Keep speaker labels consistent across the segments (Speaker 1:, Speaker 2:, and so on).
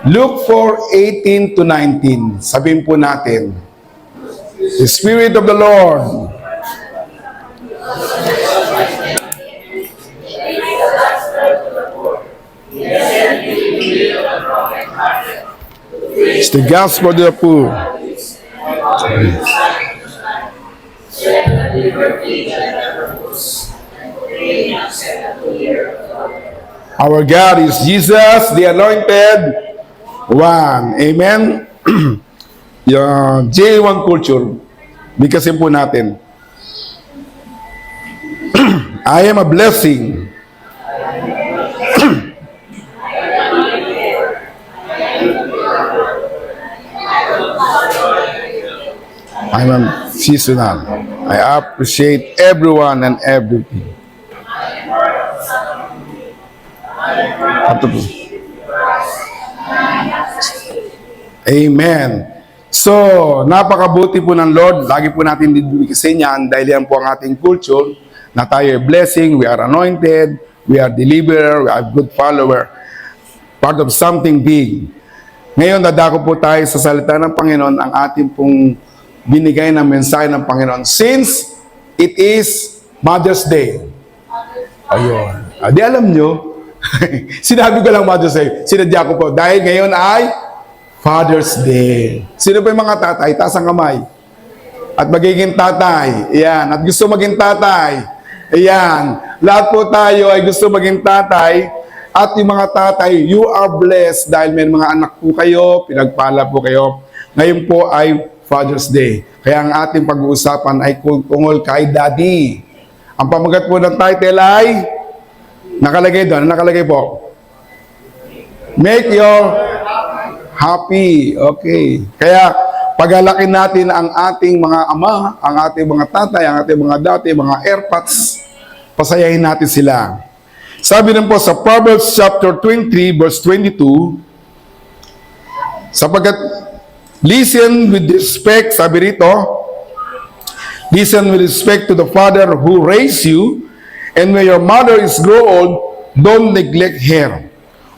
Speaker 1: Luke 4:18 to 19. Sabihin po natin, the Spirit of the Lord. It's the gospel to the poor. Our God is Jesus, the Anointed One. Amen? Yung J1 culture, bigkasin po natin. I am a blessing. I'm a seasonal. I appreciate everyone and everything. Amen. So, napakabuti po ng Lord. Lagi po natin didubikasin yan dahil yan po ang ating culture na tayo ay blessing, we are anointed, we are deliverer, we are good follower, part of something big. Ngayon, dadako po tayo sa salita ng Panginoon, ang ating pong binigay na mensahe ng Panginoon. Since it is Mother's Day. Ayun. Di alam nyo, sinabi ko lang Mother's Day, sinadya ko po, dahil ngayon ay Father's Day. Sino pa yung mga tatay? Taas ang kamay. At magiging tatay. Ayan. At gusto maging tatay. Ayan. Lahat po tayo ay gusto maging tatay. At yung mga tatay, you are blessed dahil may mga anak po kayo, pinagpala po kayo. Ngayon po ay Father's Day. Kaya ang ating pag-uusapan ay tungkol kay Daddy. Ang pamagat po ng title ay nakalagay doon. Nakalagay po. Make your happy. Okay. Kaya pagalakin natin ang ating mga ama, ang ating mga tatay, ang ating mga dati, mga airpods, pasayahin natin sila. Sabi din po sa Proverbs chapter 23 verse 22, sapagkat listen with respect, sabi rito, listen with respect to the father who raised you, and when your mother is grow old, don't neglect her.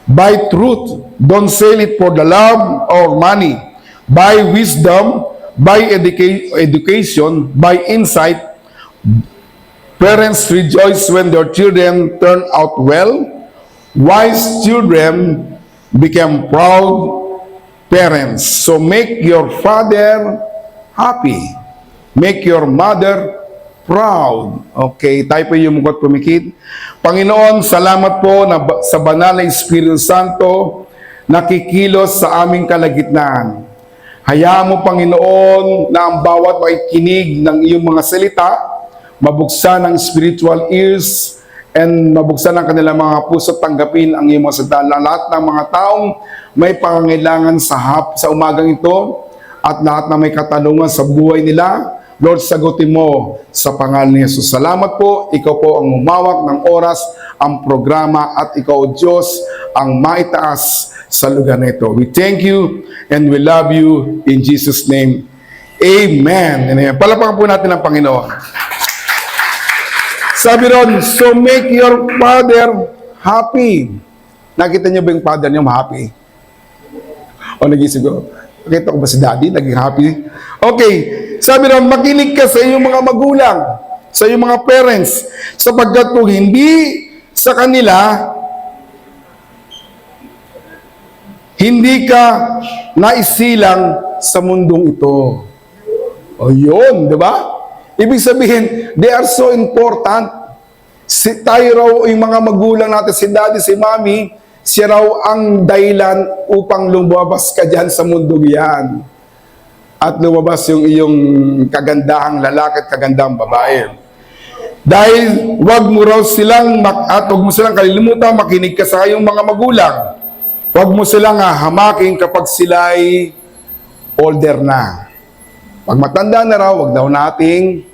Speaker 1: Buy truth, don't sell it for the love or money. Buy wisdom, buy education, buy insight. Parents rejoice when their children turn out well. Wise children become proud parents. So make your father happy. Make your mother proud. Okay, tayo po yung mugot pumikit. Panginoon, salamat po na sa banal na Espiritu Santo nakikilos sa aming kalagitnaan. Hayaan mo, Panginoon, na ang bawat makikinig ng iyong mga salita, mabuksan ang spiritual ears, and mabuksan ang kanilang mga puso, tanggapin ang iyong mga salita. Lahat ng mga taong may pangangailangan sa umagang ito, at lahat na may katanungan sa buhay nila, Lord, sagutin mo sa pangalan ni Jesus. Salamat po, ikaw po ang umawak ng oras, ang programa, at ikaw, Diyos, ang maitaas sa lugar na ito. We thank you and we love you in Jesus' name. Amen. Amen. Palapakan po natin ang Panginoon. Sabi ron, so make your father happy. Nakita niyo ba yung father niyo happy? O nag-isip ko, nakita ko ba si daddy naging happy? Okay. Sabi ron, makinig ka sa iyong mga magulang, sa iyong mga parents, sapagkat kung hindi sa kanila, hindi ka naisilang sa mundong ito. O yun, di ba? Ibig sabihin, they are so important. Tayo raw, yung mga magulang natin, si daddy, si mommy, siya raw ang dahilan upang lumabas ka dyan sa mundong yan. At lumabas yung iyong kagandahang lalaki at kagandahang babae. Dahil wag mo raw silang, at wag mo silang kalilimutan, makinig ka sa iyong mga magulang. Wag mo silang hamakin kapag sila ay older na. Pag matanda na raw, wag daw nating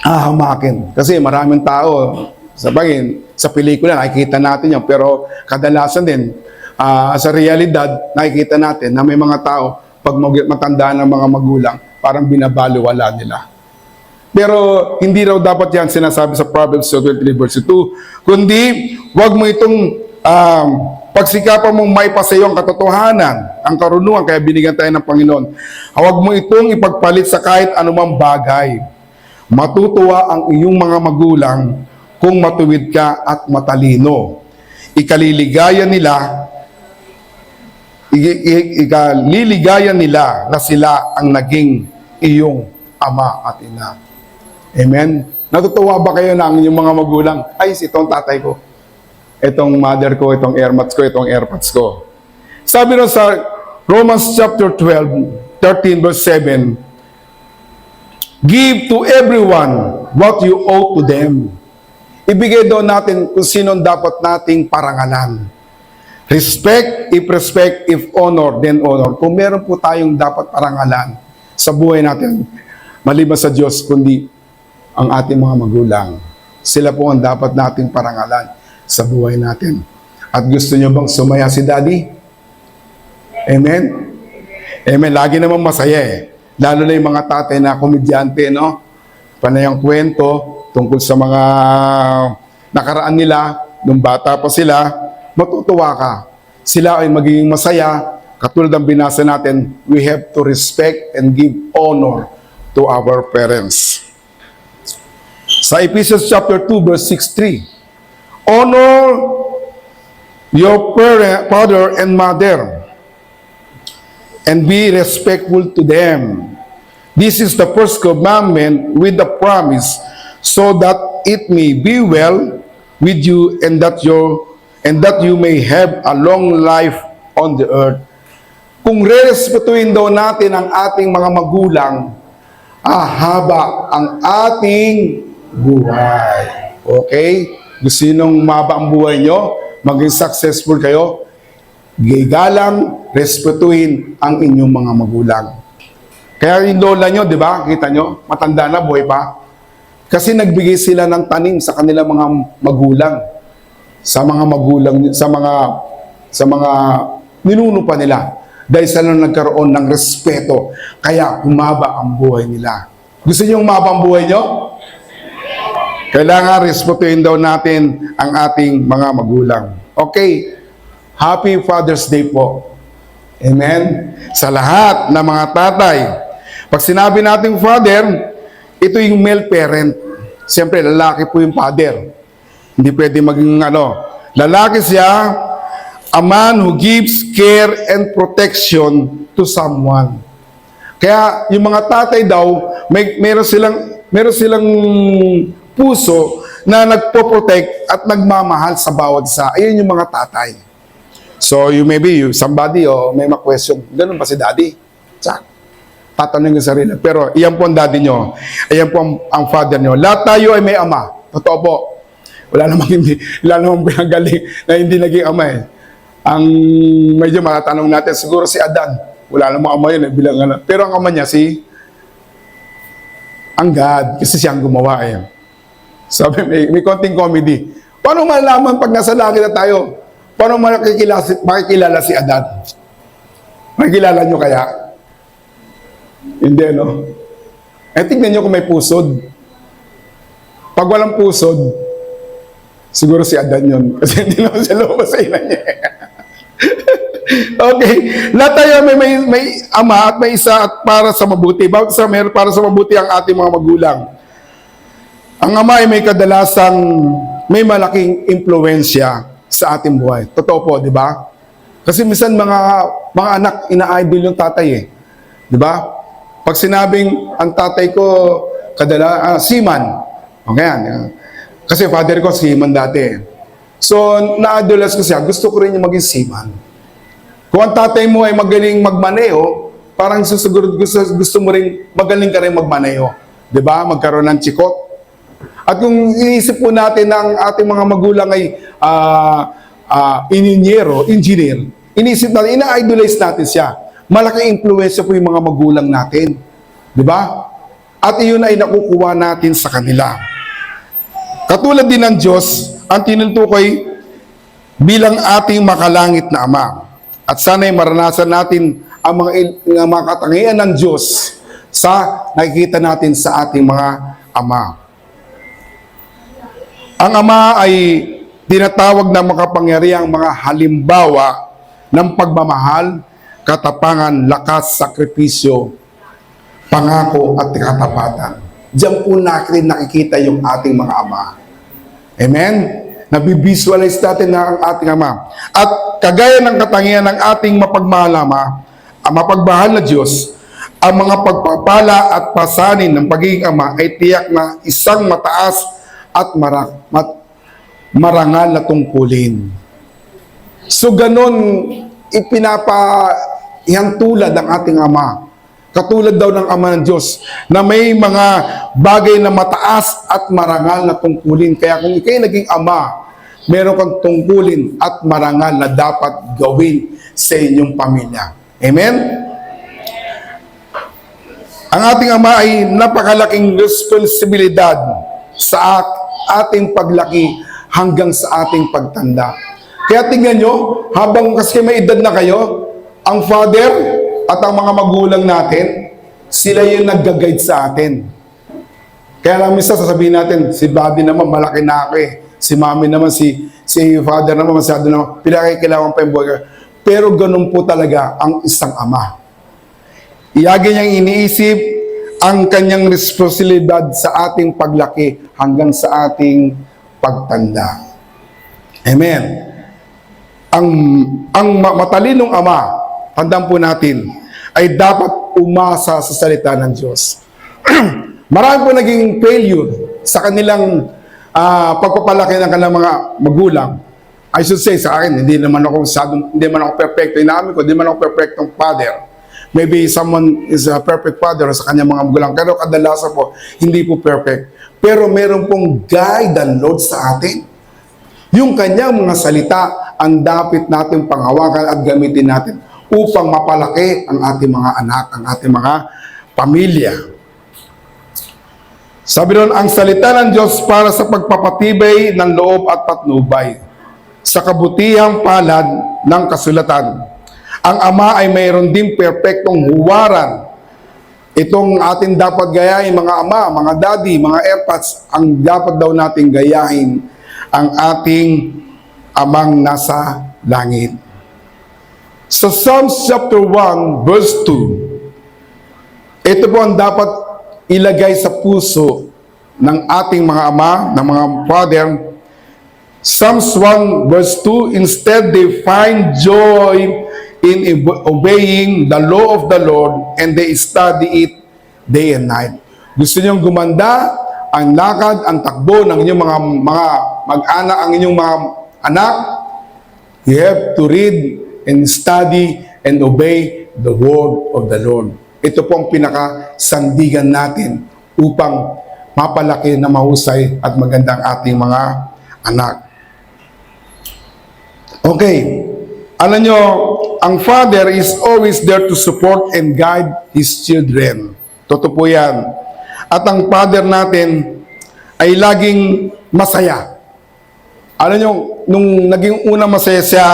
Speaker 1: hamakin. Kasi maraming tao, sa pelikula, nakikita natin yan. Pero kadalasan din, sa realidad, nakikita natin na may mga tao, pag matanda ng mga magulang, parang binabaliwala nila. Pero hindi raw dapat yan sinasabi sa Proverbs 23 verse 2, kundi wag mo itong Pagsikapan mong may pasayo ang katotohanan, ang karunungan, kaya binigyan tayo ng Panginoon. Huwag mo itong ipagpalit sa kahit anumang bagay. Matutuwa ang iyong mga magulang kung matuwid ka at matalino. Ikaliligayan nila na sila ang naging iyong ama at ina. Amen? Natutuwa ba kayo na ang inyong mga magulang? Ay, itong tatay ko. Itong mother ko, itong airmats ko, itong airpods ko. Sabi rin sa Romans chapter 12, 13 verse 7, give to everyone what you owe to them. Ibigay daw natin kung sino dapat nating parangalan. Respect, if respect, if honor, then honor. Kung meron po tayong dapat parangalan sa buhay natin, maliban sa Diyos, kundi ang ating mga magulang. Sila po ang dapat nating parangalan sa buhay natin. At gusto nyo bang sumaya si Daddy? Amen? Amen. Lagi naman masaya eh. Lalo na yung mga tatay na komedyante, no? Panayang kwento tungkol sa mga nakaraan nila, nung bata pa sila, matutuwa ka. Sila ay magiging masaya. Katulad ng binasa natin, we have to respect and give honor to our parents. Sa Ephesians chapter 2, verse 6-3, honor your father and mother, and be respectful to them. This is the first commandment with the promise, so that it may be well with you, and that you may have a long life on the earth. Kung re-respetuhin daw natin ang ating mga magulang, haba ang ating buhay. Okay? Gusto nyo maba ang buhay nyo, maging successful kayo, gigalang, respetuhin ang inyong mga magulang. Kaya yung lola nyo, di ba? Kita nyo? Matanda na, buhay pa. Kasi nagbigay sila ng tanim sa kanilang mga magulang. Sa mga ninuno pa nila. Dahil sila nagkaroon ng respeto. Kaya humaba ang buhay nila. Gusto nyo humaba ang buhay nyo? Kailangan respetuhin daw natin ang ating mga magulang. Okay. Happy Father's Day po. Amen? Sa lahat ng mga tatay. Pag sinabi nating father, ito yung male parent. Siyempre, lalaki po yung father. Hindi pwede maging lalaki siya, a man who gives care and protection to someone. Kaya yung mga tatay daw, meron silang puso na nagpo-protect at nagmamahal sa bawat isa. Ayun yung mga tatay. So, somebody may ma-question, ganun ba si daddy? Tatanungin sa sarili. Pero, iyan po ang daddy nyo. Iyan po ang father nyo. Lahat tayo ay may ama. Totoo po. Wala namang pinagaling na hindi naging ama eh. Ang medyo matatanong natin, siguro si Adan. Wala namang ama yun, bilang anak. Pero ang ama niya, ang God. Kasi siyang gumawa eh. Sabi, may konting comedy. Paano malaman pag nasa langit na tayo? Paano makikilala si Adan? Makikilala nyo kaya? Hindi, no? Tingnan nyo kung may pusod. Pag walang pusod, siguro si Adan yun. Kasi hindi naman siya lumabas sa ina niya. Okay. Lahat tayo may ama at may isa at para sa mabuti. Bawat isa meron para sa mabuti ang ating mga magulang. Ang ama ay may kadalasang may malaking impluensya sa ating buhay. Totoo po, di ba? Kasi minsan mga anak, ina-idol yung tatay eh. Di ba? Pag sinabing ang tatay ko, seaman. Okay yan. Kasi father ko, seaman dati. So, na-idolize ko siya. Gusto ko rin yung maging seaman. Kung ang tatay mo ay magaling magmaneho, parang gusto mo rin, magaling ka rin magmaneho. Di ba? Magkaroon ng chikot. At kung iniisip po natin na ang ating mga magulang ay engineer, iniisip natin, ina-idolize natin siya. Malaking influensya po yung mga magulang natin. Di ba? At iyon ay nakukuha natin sa kanila. Katulad din ng Diyos, ang tinutukoy bilang ating makalangit na Ama. At sana'y maranasan natin ang mga katangian ng Diyos sa nakikita natin sa ating mga ama. Ang ama ay tinatawag na makapangyarihang mga halimbawa ng pagmamahal, katapangan, lakas, sakripisyo, pangako at katapatan. Diyan po natin nakikita yung ating mga ama. Amen? Nabivisualize natin na ang ating ama. At kagaya ng katangian ng ating mapagmahal ang mapagmahal na Diyos, ang mga pagpapala at pasanin ng pagiging ama ay tiyak na isang mataas at marangal na tungkulin. So ganun ipinapahihantulad ang ating ama. Katulad daw ng ama ng Diyos na may mga bagay na mataas at marangal na tungkulin. Kaya kung ikay naging ama, meron kang tungkulin at marangal na dapat gawin sa inyong pamilya. Amen? Ang ating ama ay napakalaking responsibilidad sa ating paglaki hanggang sa ating pagtanda. Kaya tingnan nyo, habang kasi may edad na kayo, ang father at ang mga magulang natin, sila yung nag-guide sa atin. Kaya lang minsan sasabihin natin, si daddy naman malaki na ako eh. Si mommy naman, si father naman, masyado naman, pinakikilawang pa yung buhay. Pero ganun po talaga ang isang ama. Iyagi niyang iniisip ang kanyang responsibilidad sa ating paglaki hanggang sa ating pagtanda. Amen. Ang matalinong ama, tandaan po natin, ay dapat umasa sa salita ng Diyos. Marami po naging failure sa kanilang pagpapalaki ng kanilang mga magulang. I should say sa akin, hindi naman ako perfecto. Inamin ko, hindi naman ako perfectong father. Maybe someone is a perfect father sa kanyang mga magulang. Pero kadalasan po, hindi po perfect. Pero meron pong guide and Lord sa atin. Yung kanyang mga salita, ang dapat natin panghawakan at gamitin natin upang mapalaki ang ating mga anak, ang ating mga pamilya. Sabi doon, ang salita ng Diyos para sa pagpapatibay ng loob at patnubay, sa kabutihang palad ng kasulatan. Ang ama ay mayroon din perpektong huwaran. Itong ating dapat gayahin, mga ama, mga daddy, mga airpods, ang dapat daw nating gayahin ang ating amang nasa langit. Sa Psalms chapter 1, verse 2, ito po ang dapat ilagay sa puso ng ating mga ama, ng mga father. Psalms 1, verse 2, instead they find joy in obeying the law of the Lord and they study it day and night. Gusto niyong gumanda ang lakad, ang takbo ng inyong mga mag-anak, ang inyong mga anak, you have to read and study and obey the word of the Lord. Ito po ang pinakasandigan natin upang mapalaki na mahusay at magandang ating mga anak. Okay. Alam nyo, ang father is always there to support and guide his children. Totoo po yan. At ang father natin ay laging masaya. Alam nyo, nung naging una masaya siya,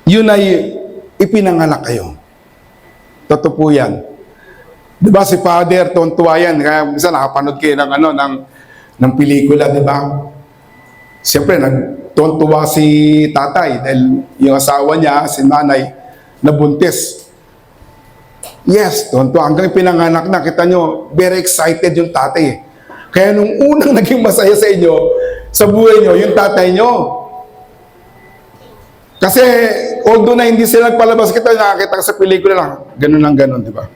Speaker 1: yun ay ipinanganak kayo. Totoo po yan. Diba si father, tuwan-tuwa yan. Kaya minsan nakapanood kayo ng pelikula, diba? Siyempre, nagtuwa si tatay dahil yung asawa niya, si nanay, nabuntis. Yes, tuwa. Hanggang pinanganak na, kita nyo, very excited yung tatay. Kaya nung unang naging masaya sa inyo, sa buhay nyo, yung tatay nyo. Kasi, although na hindi sila nagpalabas, kita nakakita sa pelikula lang, ganun, di ba?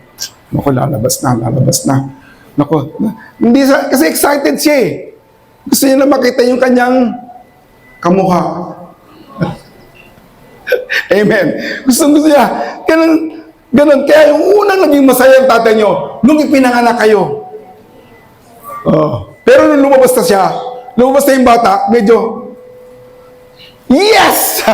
Speaker 1: Naku, lalabas na. Naku, hindi sa, kasi excited siya eh. Gusto niya na makita yung kanyang kamukha. Amen. Gusto niya. Ganun. Kaya yung unang naging masaya ang tatay nyo, nung ipinanganak kayo. Pero nung lumabas na yung bata, medyo, yes!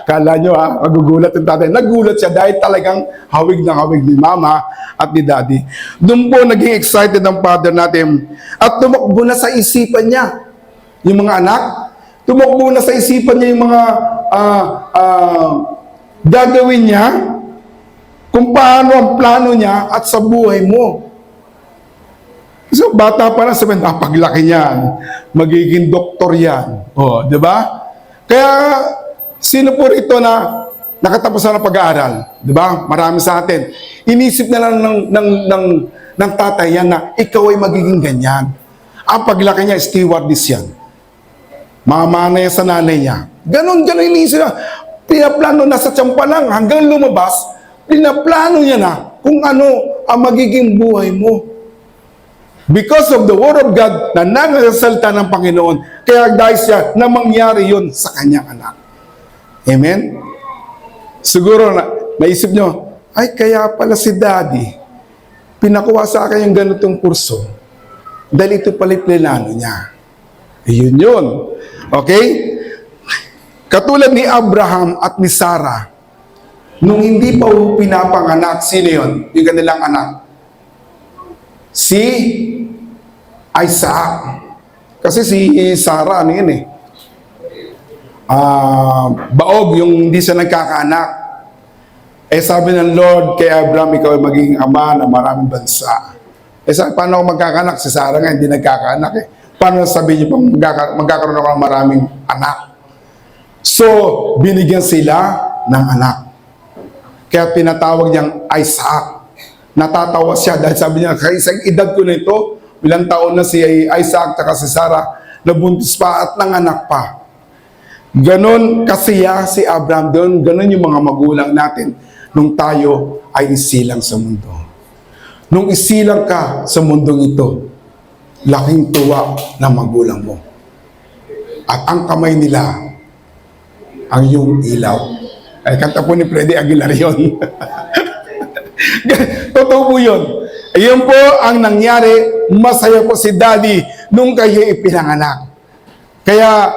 Speaker 1: Kala nyo magugulat yung tatay. Nagulat siya dahil talagang hawig na hawig ni mama at ni daddy. Doon po naging excited ang father natin. At tumakbo na sa isipan niya yung mga anak. Tumakbo na sa isipan niya yung mga gagawin niya, kung paano ang plano niya at sa buhay mo. So, bata pa lang, sabihin, paglaki niyan, magiging doktor yan. O, di ba? Kaya, sino po rito na nakatapos na ng pag-aaral? Di ba? Marami sa atin. Inisip na lang ng tatay yan na ikaw ay magiging ganyan. Ang paglaki niya, stewardess yan. Mamana yan sa nanay niya. Ganon inisip na. Pinaplano na sa tiyan pa lang hanggang lumabas, pinaplano niya na kung ano ang magiging buhay mo. Because of the Word of God na nangasalita ng Panginoon, kaya dahil siya na mangyari yun sa kanyang anak. Amen? Siguro naisip nyo, ay kaya pala si Daddy, pinakuha sa akin yung ganitong kurso, dahil ito pala plinano niya. Ayun yun. Okay? Katulad ni Abraham at ni Sarah, nung hindi pa pinapanganak, sino yun? Yung kanilang anak. Si Isaac. Kasi si Sarah, ano yun baog yung hindi siya nagkakaanak. Sabi ng Lord kay Abraham, ikaw ay magiging ama ng maraming bansa. Sabi, paano ako magkakaanak? Si Sarah nga hindi nagkakaanak Paano sabi niyo pa magkakaroon ako ng maraming anak? So, binigyan sila ng anak. Kaya pinatawag niyang Isaac. Natatawa siya dahil sabi niya, kaya isang edad ko na ito, ilang taon na si Isaac at si Sarah, nabuntis pa at nanganak pa. Ganon kasiya si Abraham doon, ganon yung mga magulang natin nung tayo ay isilang sa mundo. Nung isilang ka sa mundong ito, laking tuwa ng magulang mo. At ang kamay nila, ang iyong ilaw. Ay, kanta po ni Freddy Aguilar yun. Totoo po yun. Ayun po ang nangyari, masaya po si Daddy nung kayo ipinanganak. Kaya,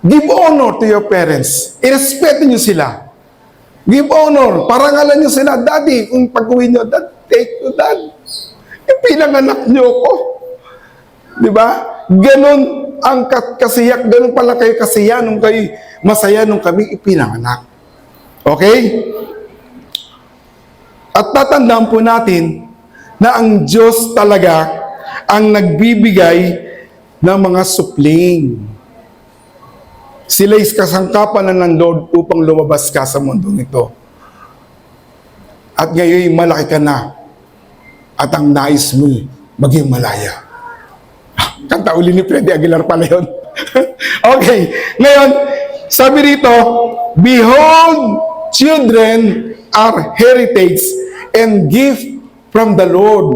Speaker 1: give honor to your parents. I-respeto nyo sila. Give honor. Parangalan nyo sila. Daddy, kung pag-uwi nyo, Dad, take to Dad. Ipinanganak nyo ko. Di ba? Ganon ang kasiyak. Ganon pala kayo kasiya nung kayo masaya nung kami ipinanganak. Okay? At tatandaan po natin na ang Diyos talaga ang nagbibigay ng mga supling. Sila'y kasangkapan na ng Lord upang lumabas ka sa mundong ito. At ngayon malaki ka na at ang nais mo maging malaya. Kanta uli ni Freddy Aguilar pala yun. Okay. Ngayon, sabi rito, behold, children are heritage and gift from the Lord.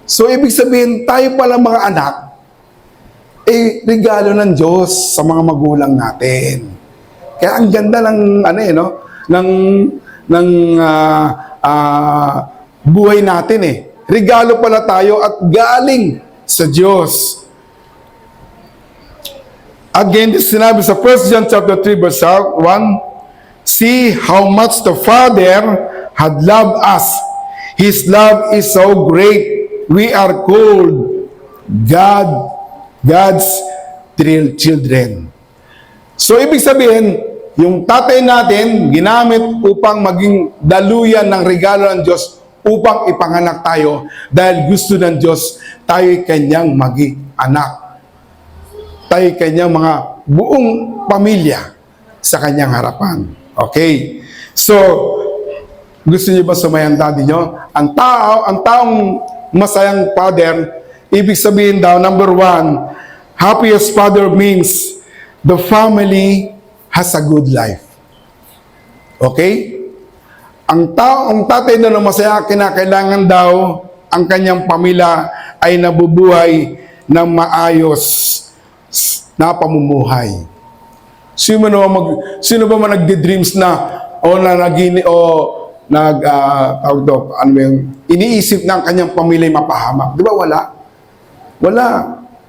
Speaker 1: So, ibig sabihin, tayo pala mga anak, regalo ng Diyos sa mga magulang natin. Kaya ang ganda ng, buhay natin Regalo pala tayo at galing sa Diyos. Again, this sinabi sa 1 John chapter 3 verse 1, see how much the Father had loved us. His love is so great. We are called God's dear children. So, ibig sabihin, yung tatay natin, ginamit upang maging daluyan ng regalo ng Diyos upang ipanganak tayo dahil gusto ng Diyos tayo'y kanyang maging anak. Tayo'y kanyang mga buong pamilya sa kanyang harapan. Okay? So, gusto niyo ba sumayan daddy nyo? Ang taong masayang father, ibig sabihin daw, number 1, happiest father means the family has a good life. Okay? Ang tatay na masaya, kinakailangan daw ang kanyang pamilya ay nabubuhay ng maayos na pamumuhay. Sino ba man nagde-dreams na iniisip na ang kanyang pamilya mapahamak? Di ba wala? Wala.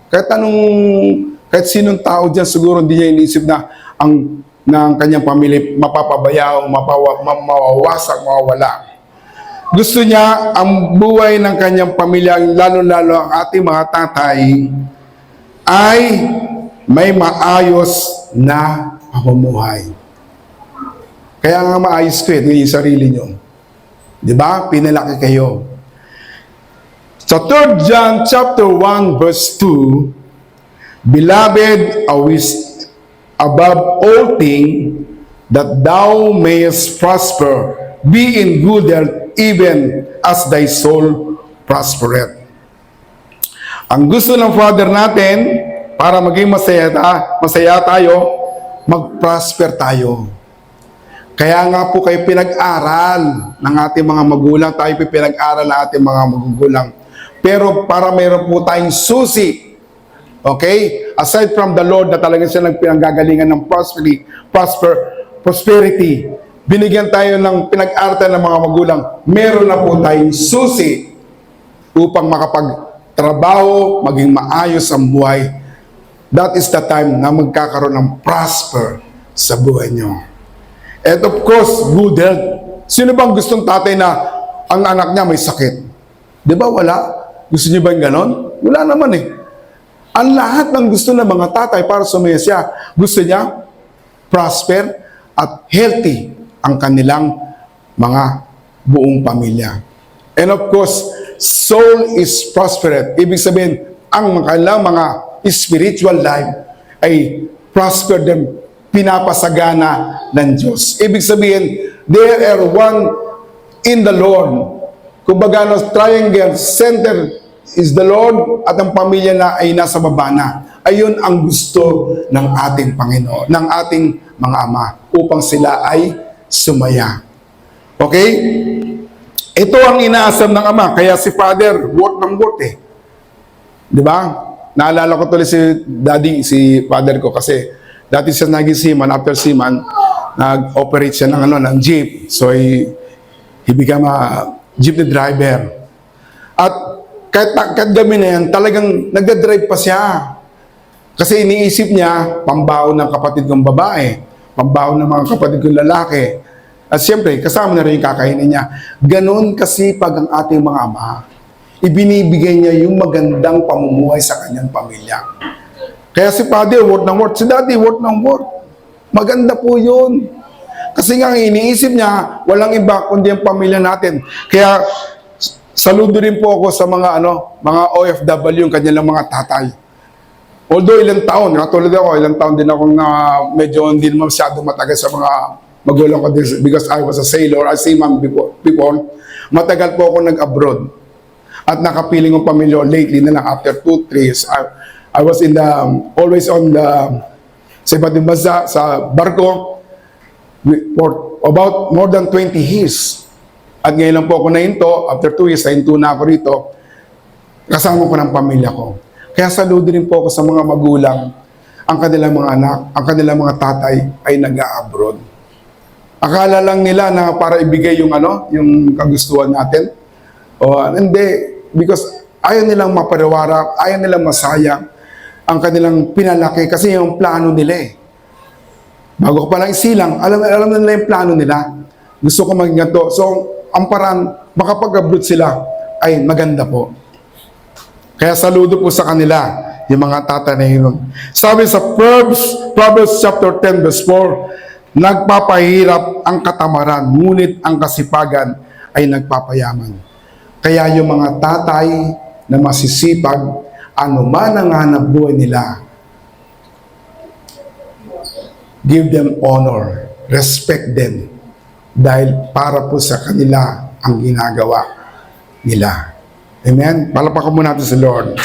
Speaker 1: Kahit sinong tao dyan siguro hindi niya iniisip na ang kanyang pamilya mapapabayao, mawawasak, mawawala. Gusto niya ang buhay ng kanyang pamilya, lalo-lalo ang ating mga tatay, ay may maayos na pamumuhay. Kaya nga maayos ko yung sarili nyo. Di ba? Pinalaki kayo. Sa 3 John chapter 1 verse 2, Beloved, I wish above all things that thou mayest prosper, be in good health, even as thy soul prospereth. Ang gusto ng Father natin, para maging masaya tayo, mag-prosper tayo. Kaya nga po kayo pinag-aral ng ating mga magulang, tayo pinag-aral ng ating mga magulang. Pero para mayroon po tayong susi, okay? Aside from the Lord na talagang siya nagpinanggagalingan ng prosperity, binigyan tayo ng pinag-aratan ng mga magulang, meron na po tayong susi upang makapagtrabaho, maging maayos ang buhay. That is the time na magkakaroon ng prosper sa buhay nyo. And of course, good health. Sino bang gustong tatay na ang anak niya may sakit? Di ba wala? Gusto niyo ba yung ganon? Wala naman eh. Ang lahat ng gusto ng mga tatay para sumaya siya, gusto niya prosper at healthy ang kanilang mga buong pamilya. And of course, soul is prosperous. Ibig sabihin, ang kanilang mga spiritual life ay prosper them, pinapasagana ng Diyos. Ibig sabihin, they are one in the Lord. Kumbaga, triangle, center is the Lord at ang pamilya na ay nasa baba na. Ayun ang gusto ng ating Panginoon, ng ating mga ama, upang sila ay sumaya. Okay? Ito ang inaasam ng ama, kaya si Father, worth ng worth eh. Di ba? Naalala ko tuloy si Daddy, si Father ko, kasi dati siya naging seaman, after seaman, nag-operate siya ng jeep. So, he became a jeepney driver. At kahit gabi na yan, talagang nagdadrive pa siya. Kasi iniisip niya, pambaon ng kapatid kong babae, pambaon ng mga kapatid kong lalaki. At siyempre, kasama na rin yung kakainin niya. Ganon kasipag ang ating mga ama. Ibinibigay niya yung magandang pamumuhay sa kanyang pamilya. Kaya si Father, worth ng worth. Si Daddy, worth ng worth. Maganda po yun. Kasi nga iniisip niya, walang iba kundi ang pamilya natin. Kaya saludo rin po ako sa mga mga OFW, yung kanilang mga tatay. Although ilang taon, katulad ako, ilang taon din ako na medyo hindi naman masyado matagal sa mga magulang ko because I was a sailor, a seaman before. Matagal po ako nag-abroad. At nakapiling ng pamilya lately na lang after 2-3 years. I was in the, always on the, sa iba't ibang bansa, sa barko, for about more than 20 years. At ngayon lang po ako nahinto, after 2 years, nahinto na ako rito, kasama ko ng pamilya ko. Kaya saludo rin po ako sa mga magulang, ang kanilang mga anak, ang kanilang mga tatay ay nag-a-abroad. Akala lang nila na para ibigay yung yung kagustuhan natin. Hindi, because ayaw nilang mapariwara, ayaw nilang masayang ang kanilang pinalaki kasi yung plano nila eh. Bago ko palang isilang, alam na nila yung plano nila. Gusto ko maging ganito. So, ang paraan, makapag-abroad sila ay maganda po. Kaya saludo po sa kanila, yung mga tatay na yun. Sabi sa Proverbs chapter 10 verse 4, nagpapahirap ang katamaran, ngunit ang kasipagan ay nagpapayaman. Kaya yung mga tatay na masisipag, ano man ang hanap buhay nila, give them honor, respect them, dahil para po sa kanila ang ginagawa nila. Amen? Palapakan mo natin si Lord.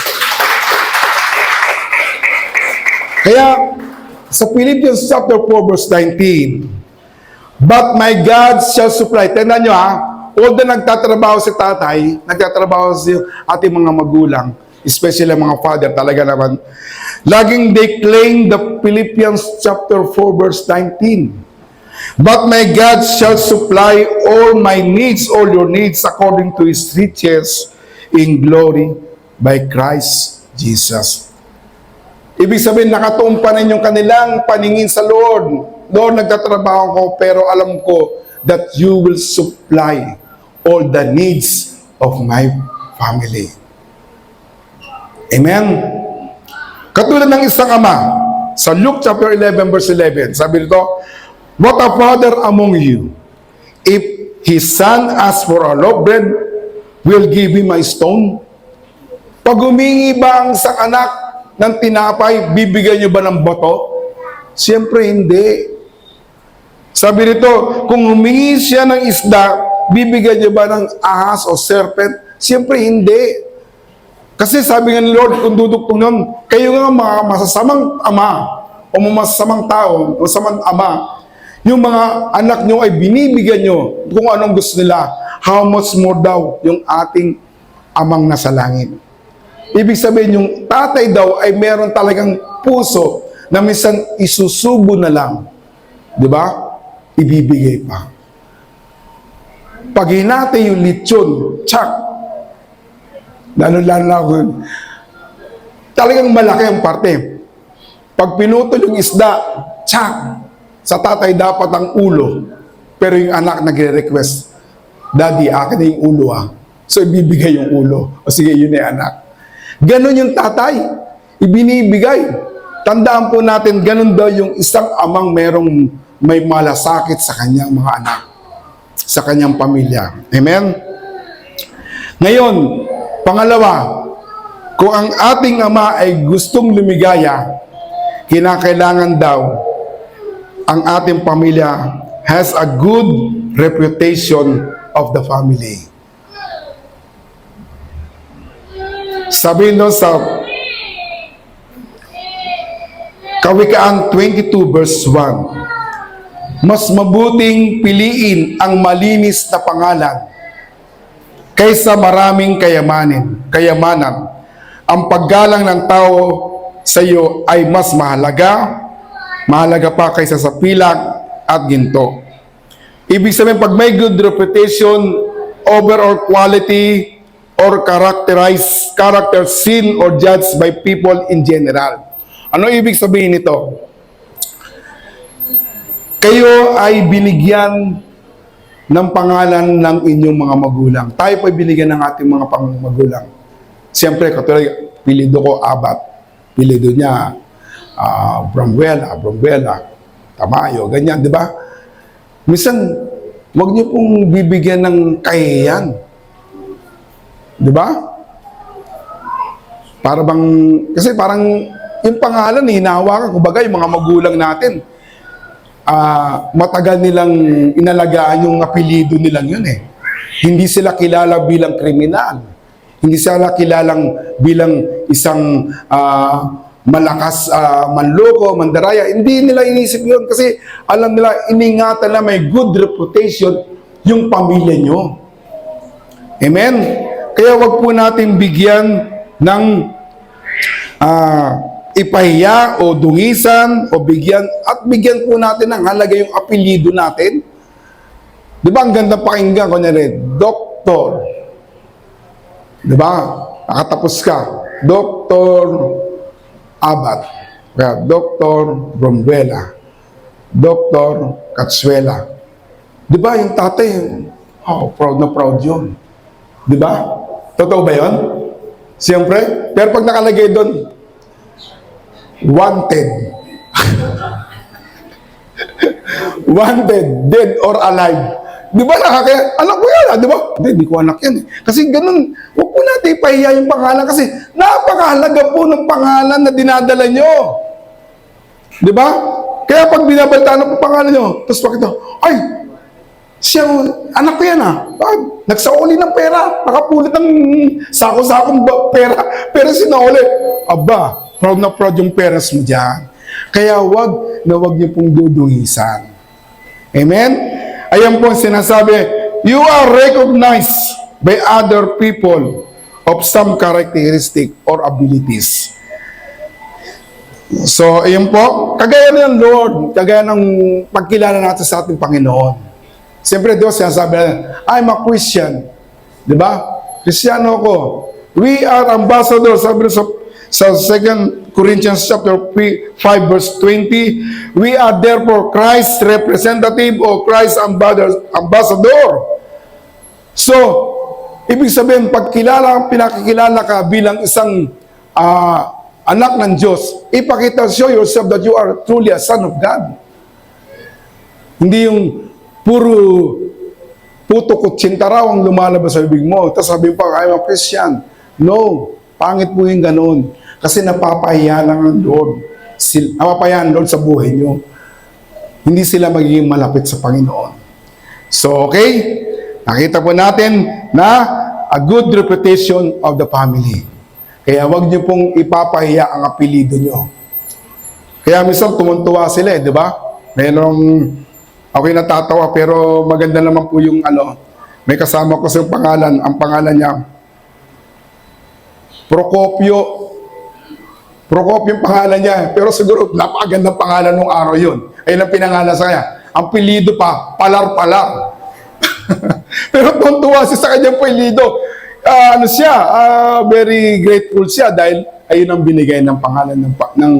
Speaker 1: Kaya, sa Philippians chapter 4 verse 19, but my God shall supply. Tandaan nyo although nagtatrabaho si tatay, nagtatrabaho si ating mga magulang, especially mga father, talaga naman, laging they claim the Philippians chapter 4 verse 19. But my God shall supply all my needs, all your needs, according to His riches in glory by Christ Jesus. Ibig sabihin, nakatuon pa rin yung kanilang paningin sa Lord. Lord, nagtatrabaho ko, pero alam ko that you will supply all the needs of my family. Amen? Katulad ng isang ama, sa Luke chapter 11 verse 11, sabi nito, what a father among you, if his son asks for a loaf bread, will give him a stone? Pag humingi ba ang isang anak ng tinapay, bibigyan niyo ba ng boto? Siyempre hindi. Sabi nito, kung humingi siya ng isda, bibigyan niyo ba ng ahas o serpent? Siyempre hindi. Kasi sabi nga ni Lord, kung dudugtong nun, kayo nga mga masasamang ama, o mga masasamang tao, masasamang ama, yung mga anak nyo ay binibigyan nyo kung anong gusto nila. How much more daw yung ating amang nasa langit. Ibig sabihin, yung tatay daw ay meron talagang puso na minsan isusubo na lang. Di ba? Ibibigay pa. Pag hinati yung lechon, tsak, lalo-lalo na ako, talagang malaki ang parte. Pag pinutol yung isda, tsak, sa tatay dapat ang ulo. Pero yung anak nagre-request, Daddy, akin na yung ulo ah. So, ibibigay yung ulo. O sige, yun na anak. Ganon yung tatay. Ibinibigay. Tandaan po natin, ganon daw yung isang amang may malasakit sa kanyang mga anak. Sa kanyang pamilya. Amen? Ngayon, pangalawa, kung ang ating ama ay gustong lumigaya, kinakailangan daw ang ating pamilya has a good reputation of the family. Sabi doon sa Kawikaan 22 verse 1, mas mabuting piliin ang malinis na pangalan kaysa maraming kayamanan. Ang paggalang ng tao sa iyo ay mas mahalaga pa kaysa sa pilak at ginto. Ibig sabihin, pag may good reputation, overall quality, or character seen or judged by people in general. Ano ibig sabihin nito? Kayo ay binigyan ng pangalan ng inyong mga magulang. Tayo po ay binigyan ng ating mga magulang. Siyempre, katulad, pilido ko Abat. Pilido niya Bromwela, Tamayo, ganyan, di ba? Minsan, wag niyo pong bibigyan ng kahiyan. Di ba? Kasi parang yung pangalan, hinahawakan. Kumbaga, yung mga magulang natin, matagal nilang inalagaan yung apelido nilang yun eh. Hindi sila kilala bilang kriminal. Hindi sila kilalang bilang isang malakas manloko, mandaraya. Hindi nila inisip yun kasi alam nila, iningatan na may good reputation yung pamilya nyo. Amen? Kaya wag po natin bigyan ng ipahiya o dungisan o bigyan po natin ng halaga yung apelido natin. Di ba ang ganda pakinggan? Kunyari, Doktor. Di ba? Nakatapos ka. Doktor Abat, kaya Dr. Bromwela, Dr. Katsuela. Di ba yung tatay, proud na proud yun. Di ba? Totoo ba yun? Siyempre. Pero pag nakalagay doon, wanted. Wanted, dead or alive. Di ba nakakaya? Anak ko yan, di ba? Hindi ko anak yan. Kasi ganun, huwag po natin ipahiya yung pangalan kasi napakahalaga po ng pangalan na dinadala nyo. Di ba? Kaya pag binabaltaan ng pangalan nyo, tapos pakita, ay, siya, anak ko yan nagsauli ng pera, nakapulot ng sako-sakong pera, pero sinauli. Aba, proud na proud yung peras mo dyan. Kaya wag nyo pong dudungisan. Amen? Ayan po sinasabi, you are recognized by other people of some characteristic or abilities. So, ayan po, kagaya ng Lord, kagaya ng pagkilala natin sa ating Panginoon. Siyempre, Diyos, sinasabi natin, I'm a Christian. Diba? Kristiyano ko. We are ambassadors, sabi sa 2 Corinthians chapter 5 verse 20, we are therefore Christ's representative or Christ's ambassador. So, ibig sabihin, pag pinakikilala ka bilang isang anak ng Diyos, ipakita, show yourself that you are truly a son of God. Hindi yung puro puto kutsinta raw ang lumalabas sa bibig mo. Tapos sabihin pa, I'm a Christian. No. Pangit po yung ganun. Kasi napapahiya lang ang Lord. Napapahiya ang Lord sa buhay nyo. Hindi sila magiging malapit sa Panginoon. So, okay? Nakita po natin na a good reputation of the family. Kaya wag nyo pong ipapahiya ang apelido nyo. Kaya minsan tumuntuwa sila di ba? Mayroong, ako'y natatawa pero maganda naman po yung may kasama ko sa pangalan, ang pangalan niya, Procopio. Procopio yung pangalan niya. Pero siguro, napakagandang pangalan nung araw yun. Ayun ang pinangalan sa kanya. Ang pilido pa, Palar-Palar. Pero tuntua siya sa kanyang pilido. Very grateful siya dahil ayun ang binigay ng pangalan ng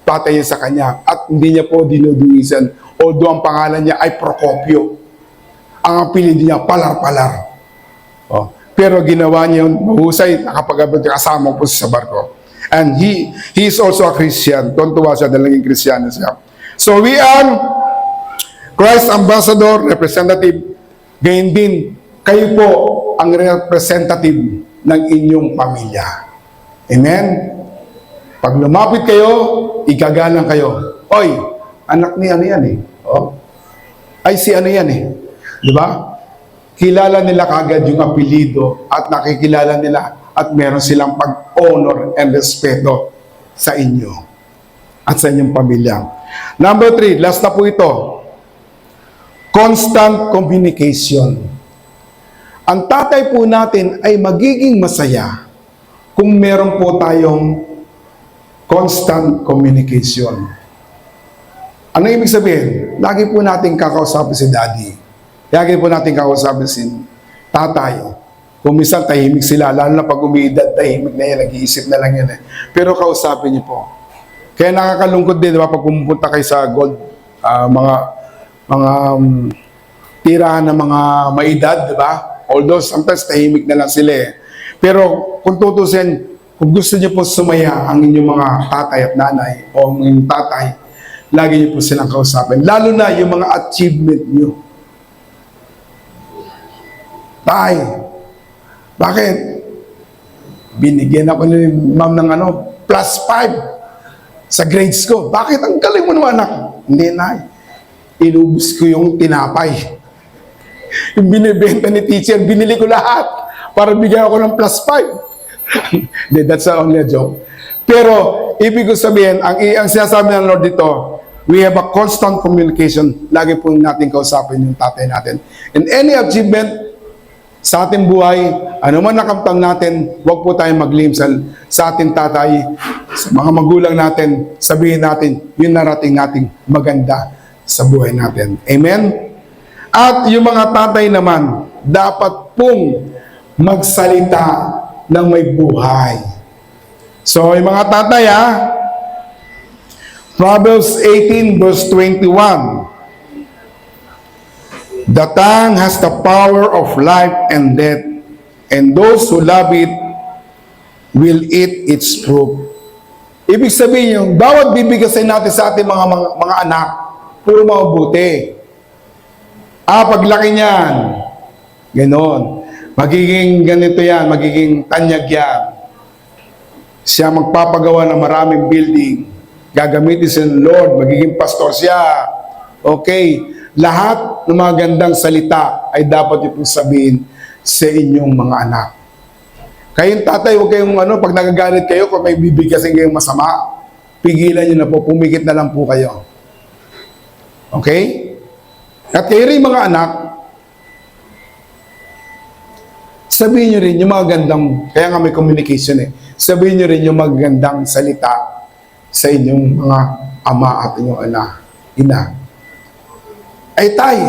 Speaker 1: tatay niya sa kanya. At hindi niya po dinuduisan. Although ang pangalan niya ay Procopio. Ang pilido niya, Palar-Palar. Oh. Pero ginawa niya yun, mahusay, nakapag-abot kasama po sa barko. And he is also a Christian. Tuntua siya dahil naging Kristyano siya. So we are Christ Ambassador, Representative. Gayun din, kayo po ang representative ng inyong pamilya. Amen? Pag lumapit kayo, igagalang kayo. Oy, anak ni ano yan eh. Oh. Ay, si ano yan eh. Di ba? Kilala nila kagad yung apelido at nakikilala nila at meron silang pag-honor and respeto sa inyo at sa inyong pamilya. Number 3, last na po ito. Constant communication. Ang tatay po natin ay magiging masaya kung meron po tayong constant communication. Ano ibig sabihin? Lagi po natin kakausapin si daddy. Lagi po natin kakausapin si tatay. Kung minsan tahimik sila, lalo na pag umiidad, tahimik na yan, nag-iisip na lang yan eh. Pero kausapin niyo po. Kaya nakakalungkot din, di ba, pag pumunta kayo sa gold, mga tirahan ng mga maedad, di ba? Although sometimes tahimik na lang sila eh. Pero kung tutusin, kung gusto niyo po sumaya ang inyong mga tatay at nanay o ang inyong tatay, lagi niyo po silang kausapin. Lalo na yung mga achievement niyo. Tay, bakit? Binigyan ako ni ma'am ng +5 sa grades ko. Bakit? Ang galing mo naman anak. Hindi na. Inubos ko yung tinapay. Yung binibenta ni teacher, binili ko lahat para bigyan ako ng +5. Hindi, that's only a joke. Pero, ibig ko sabihin, ang sinasabi ng Lord dito, we have a constant communication. Lagi po natin kausapin yung tatay natin. And any achievement sa ating buhay, ano man nakamtang natin, huwag po tayong maglihim sa ating tatay, sa mga magulang natin, sabihin natin, yung narating nating maganda sa buhay natin. Amen? At yung mga tatay naman, dapat pong magsalita ng may buhay. So, yung mga tatay Proverbs 18 verse 21. The tongue has the power of life and death, and those who love it will eat its fruit. Ibig sabihin yung bawat bibigasin natin sa ating mga anak, puro mabuti. Paglaki niyan, ganoon. Magiging ganito yan, magiging tanyag yan. Siya magpapagawa ng maraming building. Gagamitin siya ng Lord, magiging pastor siya. Okay. Lahat ng mga gandang salita ay dapat yung sabihin sa inyong mga anak. Kayong tatay, huwag kayong pag nagagalit kayo, kung may bibigasin kayong masama, pigilan nyo na po, pumikit na lang po kayo. Okay? At kayo rin mga anak, sabihin nyo rin yung mga gandang, kaya nga may communication sabihin nyo rin yung magandang salita sa inyong mga ama at inyong ina. Ay tay,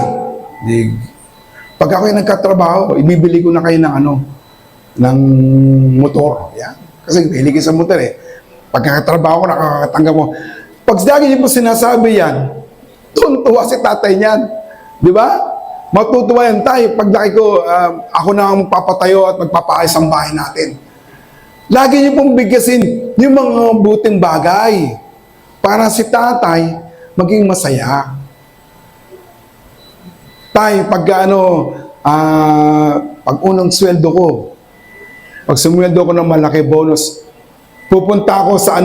Speaker 1: pag ako'y nagkatrabaho, ibibili ko na kayo ng motor. Yan. Kasi bili kayo sa motor Pag nakatrabaho ko, nakakatanggap mo. Pag lagi niyo po sinasabi yan, tuntua si tatay niyan. Di ba? Matutuwa yan tayo. Pag laki ko, ako na ang magpapatayo at magpapaayos ang bahay natin. Lagi niyo pong bigyasin yung mga buting bagay para si tatay maging masaya. Tay, pag unang sweldo ko, pag sumweldo ko ng malaki bonus, pupunta ako sa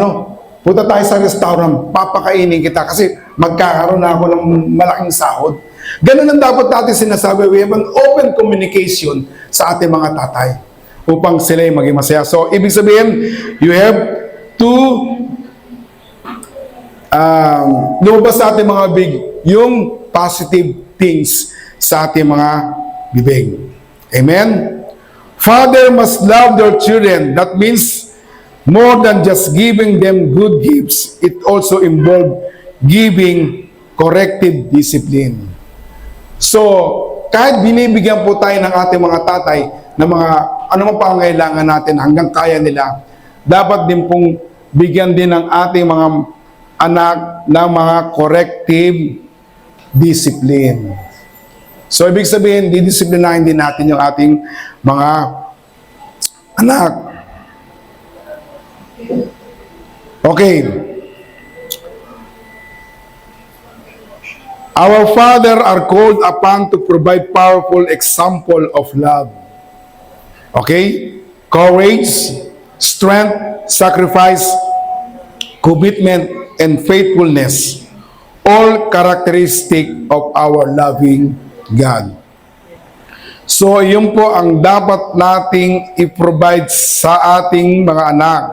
Speaker 1: punta tayo sa restaurant, papakainin kita kasi magkakaroon na ako ng malaking sahod. Ganun ang dapat natin sinasabi. We have an open communication sa ating mga tatay upang sila ay maging masaya. So, ibig sabihin, you have to lumabas sa ating mga big, yung positive things sa ating mga bibig. Amen? Father must love their children. That means more than just giving them good gifts, it also involves giving corrective discipline. So, kahit binibigyan po tayo ng ating mga tatay ng mga anumang pangangailangan natin hanggang kaya nila, dapat din pong bigyan din ng ating mga anak ng mga corrective discipline. So, ibig sabihin, didisiplinahin din natin yung ating mga anak. Okay. Our Father are called upon to provide powerful example of love. Okay? Courage, strength, sacrifice, commitment, and faithfulness. All characteristic of our loving God. So, yun po ang dapat nating i-provide sa ating mga anak.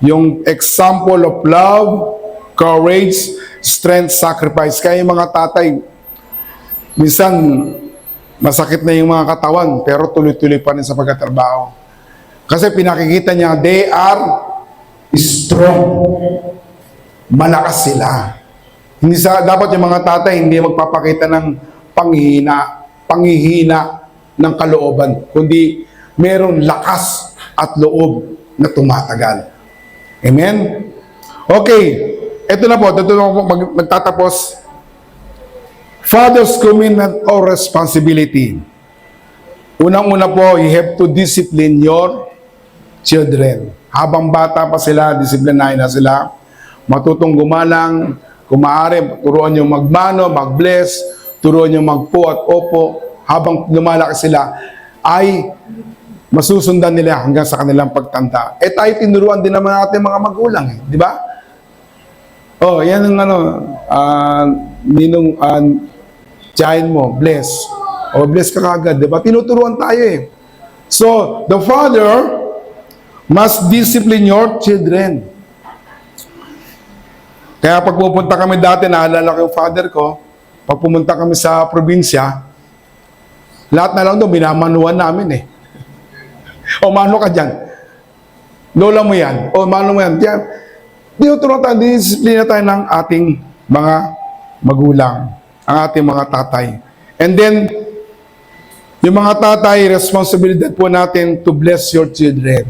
Speaker 1: Yung example of love, courage, strength, sacrifice. Kaya yung mga tatay, minsan, masakit na yung mga katawan, pero tuloy-tuloy pa rin sa pagkatrabaho. Kasi pinakikita niya, they are strong. Malakas sila. Dapat yung mga tatay, hindi magpapakita ng panghihina ng kalooban, kundi meron lakas at loob na tumatagal. Amen? Okay. Ito na po magtatapos. Father's commitment or responsibility. Unang-una po, you have to discipline your children. Habang bata pa sila, disiplinahin na sila. Matutong gumalang, kung maaari, turuan nyo magmano, mag-bless, turuan nyo magpo at opo. Habang lumalaki sila, ay masusundan nila hanggang sa kanilang pagtanda. Tayo tinuruan din naman natin mga magulang, di ba? Oh, yan ang ninong tiyahin mo, bless. O bless ka kagad, di ba? Tinuturuan tayo eh. So, the father must discipline your children. Kaya pag pupunta kami dati, naalala ko yung father ko, pag pumunta kami sa probinsya, lahat na lang doon, binamanuan namin eh. O, mano ka dyan. Lola mo yan. O, mano mo yan. Diyan, tinuturuan tayo, disiplina tayo ng ating mga magulang, ang ating mga tatay. And then, yung mga tatay, responsibilidad po natin to bless your children.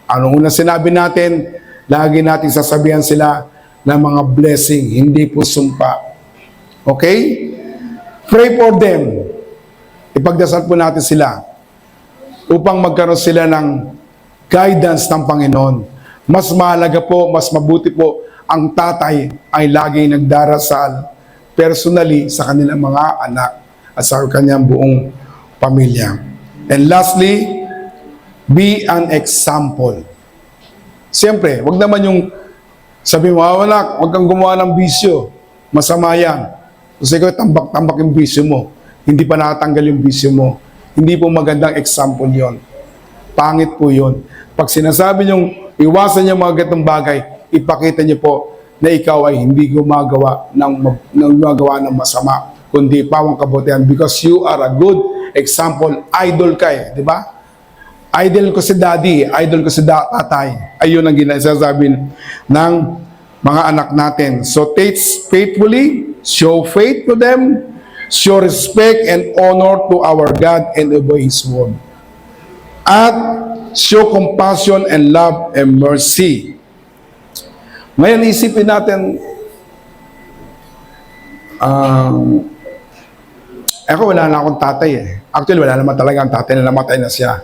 Speaker 1: Anong una sinabi natin, lagi natin sasabihan sila ng mga blessing, hindi po sumpa. Okay? Pray for them. Ipagdasal po natin sila upang magkaroon sila ng guidance ng Panginoon. Mas mahalaga po, mas mabuti po, ang tatay ay lagi nagdarasal personally sa kanilang mga anak at sa kanyang buong pamilya. And lastly, be an example. Siyempre, wag naman yung sabi mo, anak, wag kang gumawa ng bisyo. Masama yan. Kasi ikaw tambak-tambak yung bisyo mo. Hindi pa nakatanggal yung bisyo mo. Hindi po magandang example yon. Pangit po yon. Pag sinasabi niyong iwasan niyo mga gatong bagay, ipakita niyo po na ikaw ay hindi gumagawa ng masama, kundi pawang kabutihan, because you are a good example. Idol ka eh, di ba? Idol ko si daddy, idol ko si tatay. Ayun ang sinasabi ng mga anak natin. So, teach faithfully, show faith to them, show respect and honor to our God and obey His word. At show compassion and love and mercy. Ngayon, isipin natin, ako wala na akong tatay eh. Actually, wala naman talaga ang tatay na namatay na siya.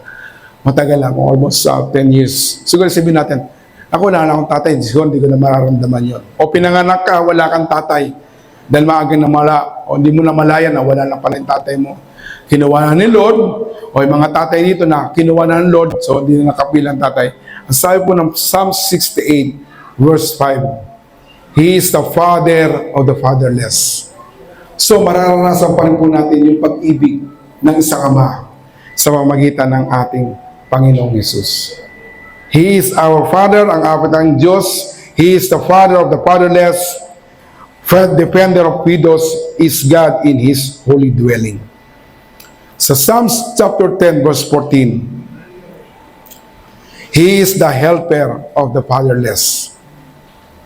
Speaker 1: Matagal lang, almost 10 years. Siguro sabihin natin, ako wala na akong tatay, siguro hindi ko na mararamdaman yun. O pinanganak ka, wala kang tatay, Dahil maaga na o hindi mo na malaya na wala na pala yung tatay mo. Kinuha na ni Lord, o yung mga tatay dito na kinuha na ng Lord, so hindi na nakapilang tatay. Ang sabi po ng Psalm 68, verse 5, He is the Father of the fatherless. So mararanasan pa rin po natin yung pag-ibig ng isang ama sa pamamagitan ng ating Panginoong Yesus. He is our Father, ang apat ng Diyos. He is the Father of the fatherless. Defender of widows is God in His holy dwelling. Sa Psalms chapter 10 verse 14, He is the helper of the fatherless.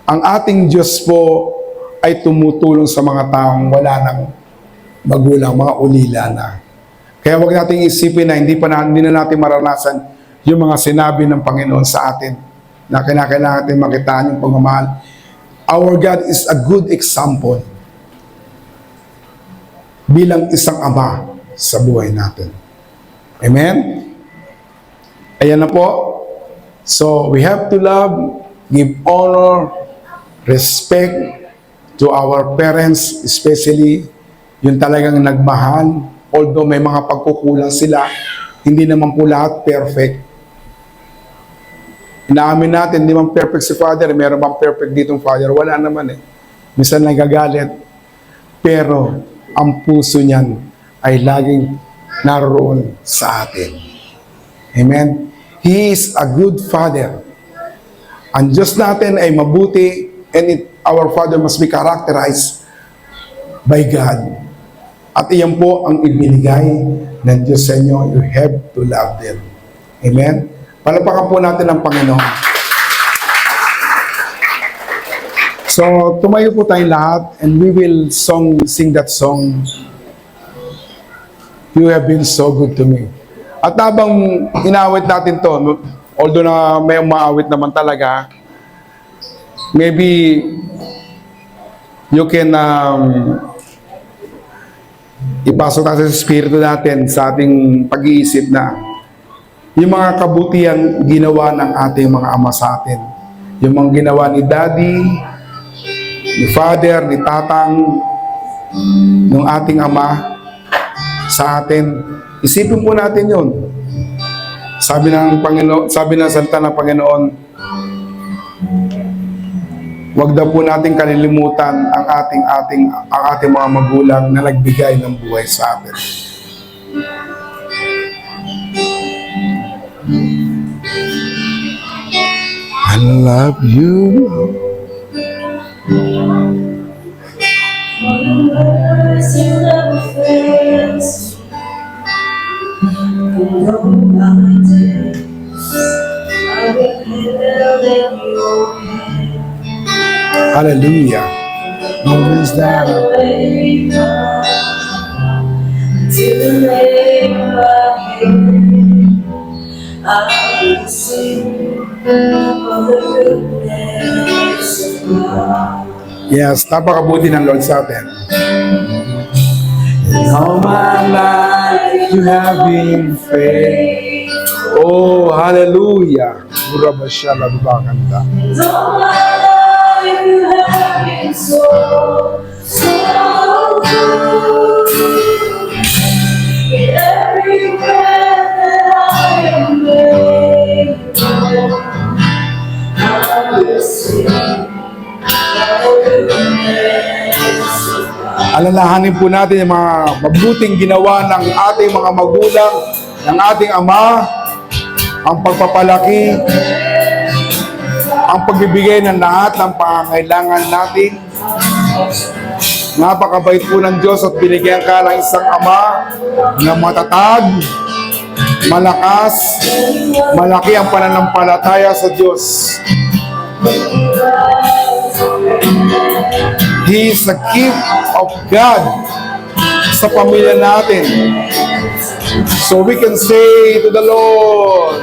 Speaker 1: Ang ating Diyos po ay tumutulong sa mga taong wala ng magulang, mga ulila na. Kaya huwag nating isipin na hindi na natin maranasan yung mga sinabi ng Panginoon sa atin na kinakailangan natin makitaan yung pagmamahal. Our God is a good example bilang isang ama sa buhay natin. Amen? Ayan na po. So, we have to love, give honor, respect to our parents, especially yung talagang nagmahal. Although may mga pagkukulang sila, hindi naman po lahat perfect. Inaamin natin, hindi man perfect si Father. Meron bang perfect ditong Father? Wala naman eh. Minsan nagagalit. Pero ang puso niyan ay laging naroon sa atin. Amen? He is a good Father. Ang Diyos natin ay mabuti, and our Father must be characterized by God. At iyan po ang ibinigay ng Diyos sa inyo. You have to love them. Amen? Palapakan po natin ang Panginoon. So, tumayo po tayong lahat and we will sing that song, You have been so good to me. At habang inawit natin to, although na may umaawit naman talaga, maybe you can ipasok natin sa spirito natin sa ating pag-iisip na yung mga kabutihan ginawa ng ating mga ama sa atin. Yung mga ginawa ni Daddy, ni Father, ni Tatang, ng ating ama sa atin. Isipin po natin yun. Sabi ng Panginoon, sabi ng salita ng Panginoon, wag daw po natin kalilimutan ang ating mga magulang na nagbigay ng buhay sa atin. I love you.
Speaker 2: Words you never fails. In all my days, I will held in your hand.
Speaker 1: Hallelujah. Moments that
Speaker 2: Wake up to lay my head. I will sing of the goodness of God.
Speaker 1: yes, napakabuti ng Lord sa atin.
Speaker 2: In all my life you have been faithful.
Speaker 1: Oh, hallelujah. Urabashala Rubakanta.
Speaker 2: In all my life you have been so, so good. In every breath that I am able, I will sing of the goodness of God.
Speaker 1: Alalahanin po natin yung mga mabuting ginawa ng ating mga magulang, ng ating ama, ang pagpapalaki, ang pagbibigay ng lahat ng pangangailangan natin. Napakabait po ng Diyos at binigyan ka ng isang ama na matatag, malakas, malaki ang pananampalataya sa Diyos. He is a gift of God sa pamilya natin. So we can say to the Lord,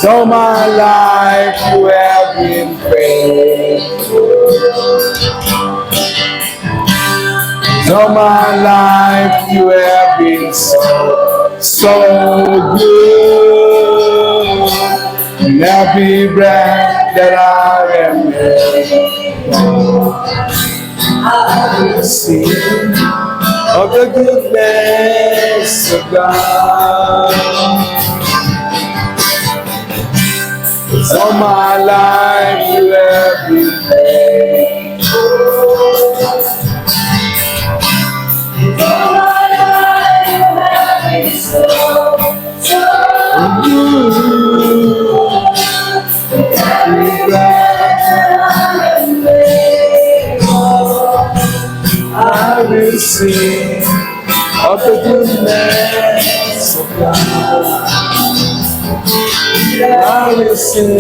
Speaker 1: all my life you have been faithful. All my life you have been so, so good. In every breath that I am able,
Speaker 2: will sing of the goodness of God. 'Cause all my life you have been faithful. All my life you have been so good. Every breath that I am able, I will sing of the goodness of God. I will sing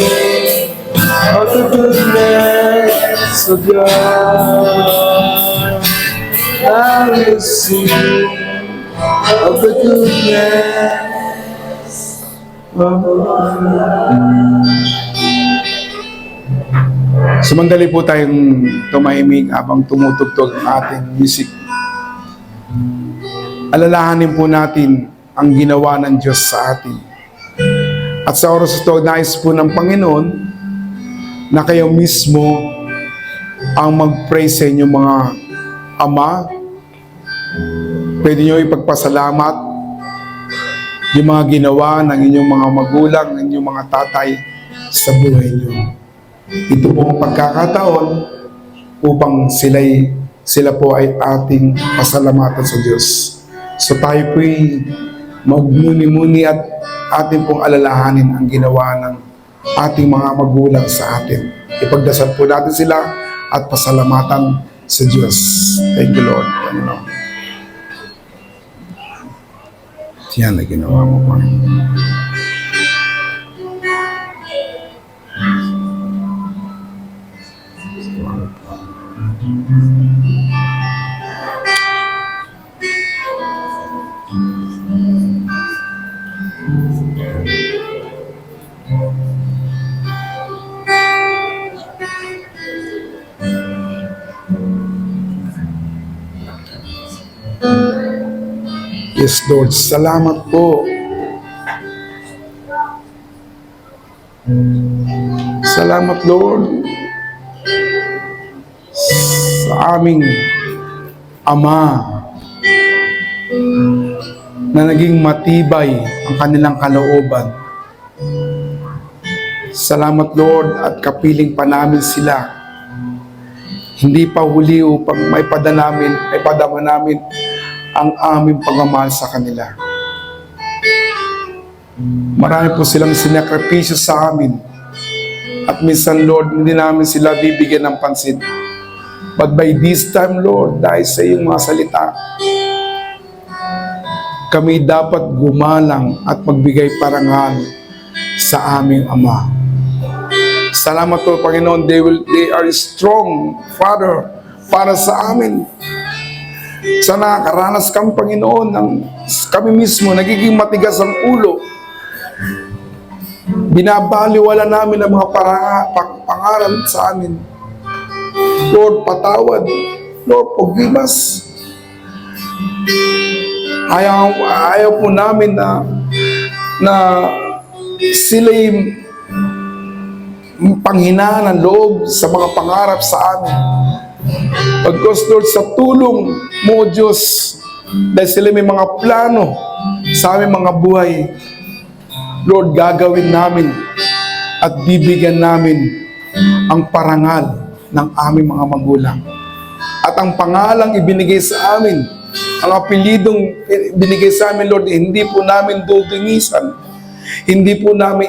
Speaker 2: of the goodness of God. I will sing of the goodness of God.
Speaker 1: Sumandali po tayong tumahimik habang tumutugtog ang ating music. Alalahanin po natin ang ginawa ng Diyos sa atin. At sa oras ito, nais po ng Panginoon na kayo mismo ang mag-pray sa inyong mga ama. Pwede nyo ipagpasalamat yung mga ginawa ng inyong mga magulang, ng inyong mga tatay sa buhay nyo. Ito po ang pagkakataon upang sila po ay ating pasalamatan sa Diyos. So tayo po'y magmuni-muni at ating pong alalahanin ang ginawa ng ating mga magulang sa atin. Ipagdasal po natin sila at pasalamatan sa Diyos. Thank you, Lord. Panginoon. Yan na ginawa mo, Panginoon. Yes, Lord. Salamat po. Salamat, Lord, sa aming Ama na naging matibay ang kanilang kalooban. Salamat, Lord, at kapiling pa namin sila. Hindi pa huli upang maipadama namin ang aming pagmamahal sa kanila. Marami po silang sinakripisyo sa amin. At minsan, Lord, hindi namin sila bibigyan ng pansin. But by this time, Lord, dahil sa iyong mga salita, kami dapat gumalang at magbigay parangal sa aming Ama. Salamat po, Panginoon. They are strong, Father, para sa amin. Sa nakakaranas kami, Panginoon, ng kami mismo nagiging matigas ang ulo. Binabaliwala namin ang mga pangaral sa amin. Lord, patawad. Lord, forgive us. Ayaw po namin na sila'y panghinaan ng loob sa mga pangarap sa amin. Pagkos, Lord, sa tulong mo, Diyos, dahil sila may mga plano sa aming mga buhay, Lord, gagawin namin at bibigyan namin ang parangal ng aming mga magulang. At ang pangalang ibinigay sa amin, ang apelidong binigay sa amin, Lord, hindi po namin dudungisan. Hindi po namin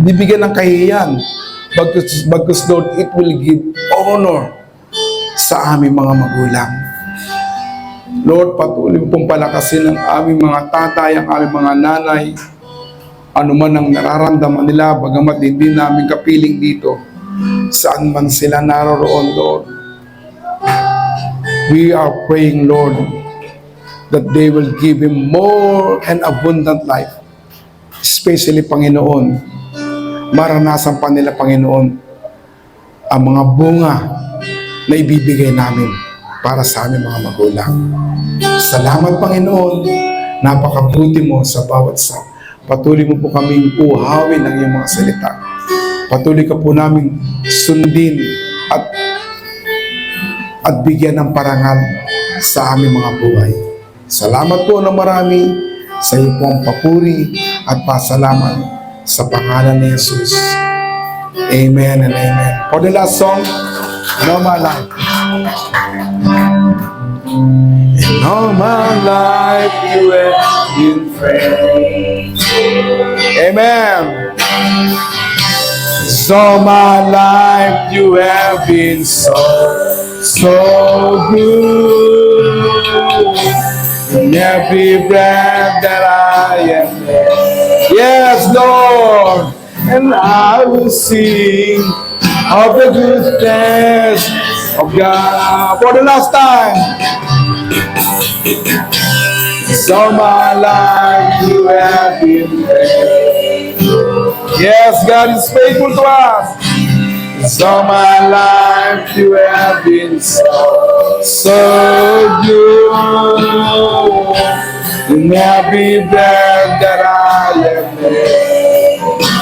Speaker 1: bibigyan ng kahihiyan. Bagkus, Lord, it will give honor sa aming mga magulang. Lord, patuloy mo pong palakasin ang aming mga tatay, ang aming mga nanay, anuman ang nararamdaman nila, bagamat hindi namin kapiling dito, saan man sila naroroon, Lord. We are praying, Lord, that they will give Him more and abundant life. Especially, Panginoon, maranasan pa nila, Panginoon, ang mga bunga na ibibigay namin para sa aming mga magulang. Salamat, Panginoon. Napakabuti mo sa bawat sa. Patuloy mo po kaming uhawin ng iyong mga salita. Patuloy ka po namin sundin at at bigyan ng parangal sa aming mga buhay. Salamat po na marami sa iyo pong papuri at pasalamat sa pangalan ni Jesus. Amen and amen. For the last song, in all my life. In all my life you have been faithful. Amen. So my life you have been so good. In every breath that I am in. Yes, Lord. And I will sing of the goodness of God. For the last time. So my life you have been faithful. Yes, God is faithful to us. So my life you have been so good. In every breath that I am in.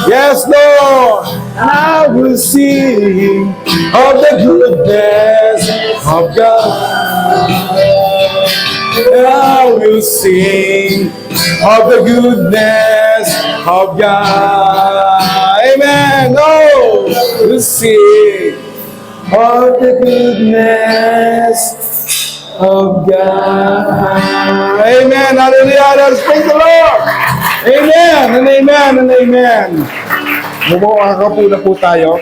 Speaker 1: Yes, Lord, I will sing of the goodness of God. I will sing of the goodness of God. Amen. Oh, we'll sing of the goodness of God. Amen. Hallelujah. Let's praise the Lord. Amen and amen and amen. Bumuha ka po na po tayo.